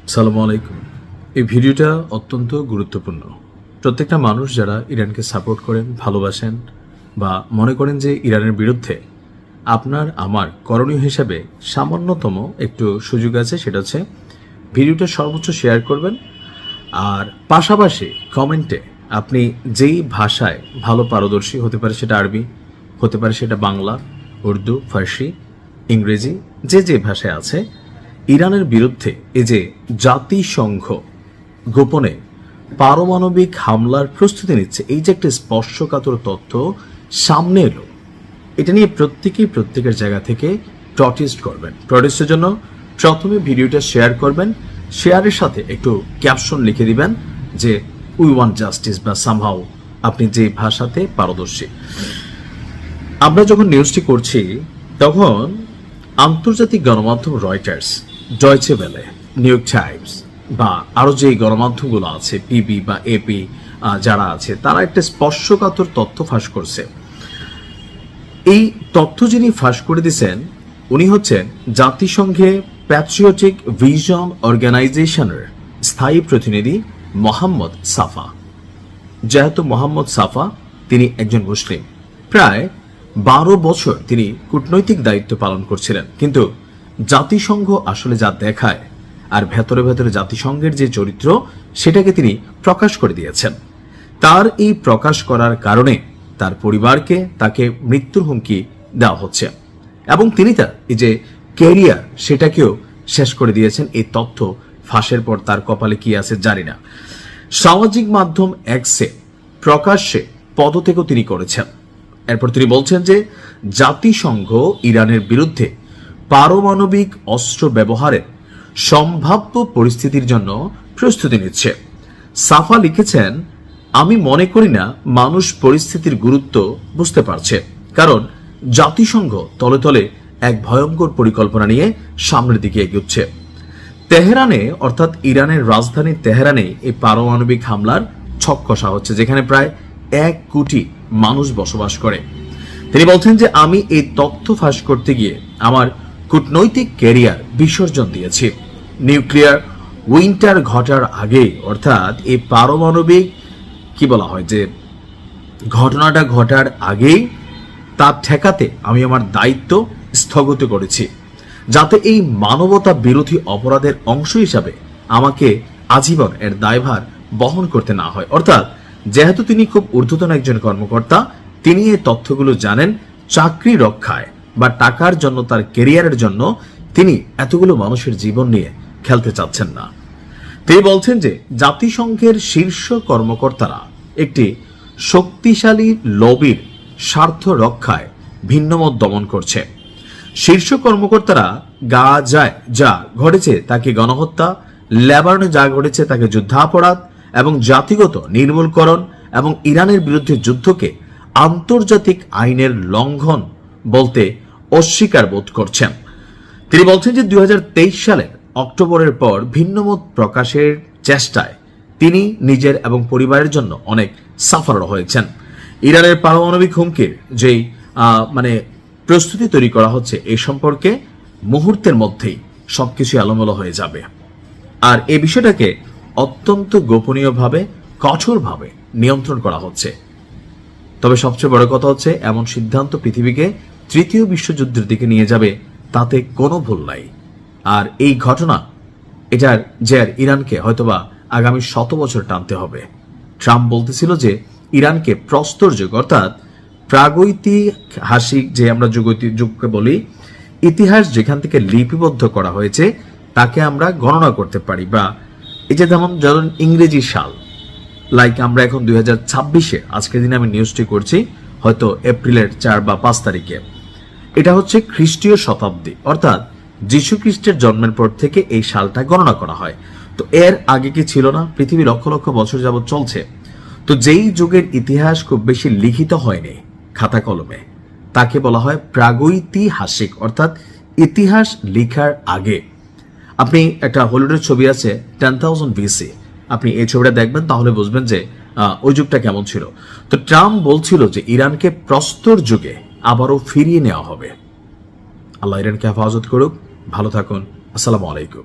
আসসালামু আলাইকুম। এই ভিডিওটা অত্যন্ত গুরুত্বপূর্ণ। প্রত্যেকটা মানুষ যারা ইরানকে সাপোর্ট করেন, ভালোবাসেন বা মনে করেন যে ইরানের বিরুদ্ধে আপনার আমার করণীয় হিসেবে সামান্যতম একটু সুযোগ আছে, সেটা হচ্ছে ভিডিওটা সর্বোচ্চ শেয়ার করবেন। আর পাশাপাশি কমেন্টে আপনি যেই ভাষায় ভালো পারদর্শী, হতে পারে সেটা আরবি, হতে পারে সেটা বাংলা, উর্দু, ফার্সি, ইংরেজি, যে ভাষায় আছে, ইরানের বিরুদ্ধে এই যে জাতিসংঘ গোপনে পারমাণবিক হামলার প্রস্তুতি নিচ্ছে, এই যে একটা স্পর্শকাতর তথ্য সামনে এলো, এটা নিয়ে প্রত্যেকেই প্রত্যেকের জায়গা থেকে প্রটেস্ট করবেন। প্রটেস্টের জন্য প্রথমে ভিডিওটা শেয়ার করবেন, শেয়ারের সাথে একটু ক্যাপশন লিখে দিবেন যে উই ওয়ান্ট জাস্টিস বা সামহাউ, আপনি যে ভাষাতে পারদর্শী। আমরা যখন নিউজটি করছি তখন আন্তর্জাতিক গণমাধ্যম Reuters, Deutsche Welle, new York Times বা আরও যে গণমাধ্যমগুলো আছে, পিবি বা এপি যারা আছে, তারা একটা স্পর্শকাতর তথ্য ফাঁস করছে। এই তথ্য যিনি ফাঁস করে দিয়েছেন উনি হচ্ছেন জাতিসংঘে প্যাট্রিয়টিক ভিশন অর্গানাইজেশনের স্থায়ী প্রতিনিধি মোহাম্মদ সাফা। যেহেতু মোহাম্মদ সাফা তিনি একজন মুসলিম, প্রায় 12 বছর তিনি কূটনৈতিক দায়িত্ব পালন করছিলেন, কিন্তু জাতিসংঘ আসলে যা দেখায় আর ভেতরে ভেতরে জাতিসংঘের যে চরিত্র সেটাকে তিনি প্রকাশ করে দিয়েছেন। তার এই প্রকাশ করার কারণে তার পরিবারকে তাকে মৃত্যুর হুমকি দেওয়া হচ্ছে এবং তিনি তার এই যে ক্যারিয়ার সেটাকেও শেষ করে দিয়েছেন। এই তথ্য ফাঁসের পর তার কপালে কি আছে জানি না। সামাজিক মাধ্যম এক্সে প্রকাশ্যে পদত্যাগও তিনি করেছেন। এরপর তিনি বলছেন যে জাতিসংঘ ইরানের বিরুদ্ধে পারমাণবিক অস্ত্র ব্যবহারের সম্ভাব্য পরিস্থিতির জন্য প্রস্তুতি নিচ্ছে। সাফা লিখেছেন, আমি মনে করি না মানুষ পরিস্থিতির গুরুত্ব বুঝতে পারছে, কারণ জাতিসংঘ তলে তলে এক ভয়ঙ্কর পরিকল্পনা নিয়ে সামনের দিকে এগোচ্ছে। তেহরানে, অর্থাৎ ইরানের রাজধানী তেহরানে এই পারমাণবিক হামলার ছক কষা হচ্ছে, যেখানে প্রায় 1 কোটি মানুষ বসবাস করে। তিনি বলছেন যে আমি এই তথ্য ফাঁস করতে গিয়ে আমার কূটনৈতিক ক্যারিয়ার বিসর্জন দিয়েছি। নিউক্লিয়ার উইন্টার ঘটার আগে, অর্থাৎ এই পারমাণবিক কি বলা হয় যে ঘটনাটা ঘটার আগেই তা ঠেকাতে আমি আমার দায়িত্ব স্থগিত করেছি, যাতে এই মানবতা বিরোধী অপরাধের অংশ হিসাবে আমাকে আজীবন এর দায়ভার বহন করতে না হয়। অর্থাৎ যেহেতু তিনি খুব ঊর্ধ্বতন একজন কর্মকর্তা, তিনি এই তথ্যগুলো জানেন। চাকরি রক্ষায় বা টাকার জন্য, তার ক্যারিয়ারের জন্য তিনি এতগুলো মানুষের জীবন নিয়ে খেলতে চাচ্ছেন না। তিনি বলছেন যে জাতিসংঘের শীর্ষ কর্মকর্তারা একটি শক্তিশালী লবির স্বার্থ রক্ষায় ভিন্নমত দমন করছে। শীর্ষ কর্মকর্তারা গাজায় যা ঘটেছে তাকে গণহত্যা, লেবাননে যা ঘটেছে তাকে যুদ্ধাপরাধ এবং জাতিগত নির্মূলকরণ এবং ইরানের বিরুদ্ধে যুদ্ধকে আন্তর্জাতিক আইনের লঙ্ঘন বলতে অস্বীকার বোধ করছেন। তিনি বলছেন যে 2023 সালের অক্টোবরের পর ভিন্নমত প্রকাশের চেষ্টায় তিনি নিজের এবং পরিবারের জন্য অনেক সাফার হয়েছেন। ইরানের পারমাণবিক হুমকির যেই প্রস্তুতি তৈরি করা হচ্ছে, এই সম্পর্কে মুহূর্তের মধ্যেই সবকিছু এলোমেলো হয়ে যাবে। আর এই বিষয়টাকে অত্যন্ত গোপনীয়ভাবে, কঠোরভাবে নিয়ন্ত্রণ করা হচ্ছে। তবে সবচেয়ে বড় কথা হচ্ছে, এমন সিদ্ধান্ত পৃথিবীকে তৃতীয় বিশ্বযুদ্ধের দিকে নিয়ে যাবে, তাতে কোনো ভুল নাই। আর এই ঘটনা এটার জের ইরানকে হয়তোবা আগামী 100 বছর টানতে হবে। ট্রাম্প বলতেছিল যে ইরানকে প্রস্তর যুগ, অর্থাৎ প্রাগৈতিহাসিক যে আমরা যুগকে বলি, ইতিহাস যেখান থেকে লিপিবদ্ধ করা হয়েছে তাকে আমরা গণনা করতে পারি। বা এই যে যেমন ইংরেজি সাল, লাইক আমরা এখন 2026-এ, আজকের দিনে আমি নিউজটি করছি হয়তো এপ্রিলের 4 বা 5 তারিখে, এটা হচ্ছে খ্রিস্টীয় শতাব্দী, অর্থাৎ যীশু খ্রিস্টের জন্মের পর থেকে এই সালটা গণনা করা হয়। তো এর আগে কি ছিল না? পৃথিবী লক্ষ লক্ষ বছর যাবৎ চলছে। তো যেই যুগের ইতিহাস খুব বেশি লিখিত হয়নি খাতা কলমে, তাকে বলা হয় প্রাগৈতিহাসিক, অর্থাৎ ইতিহাস লিখার আগে। আপনি একটা হলিউডের ছবি আছে 10,000 BC, আপনি এই ছবিটা দেখবেন তাহলে বুঝবেন যে ওই যুগটা কেমন ছিল। তো ট্রাম্প বলছিল যে ইরানকে প্রস্তর যুগে আবারও ফিরিয়ে নেওয়া হবে। আল্লাহ ইরানকে হেফাজত করুক। ভালো থাকুন। আসসালামু আলাইকুম।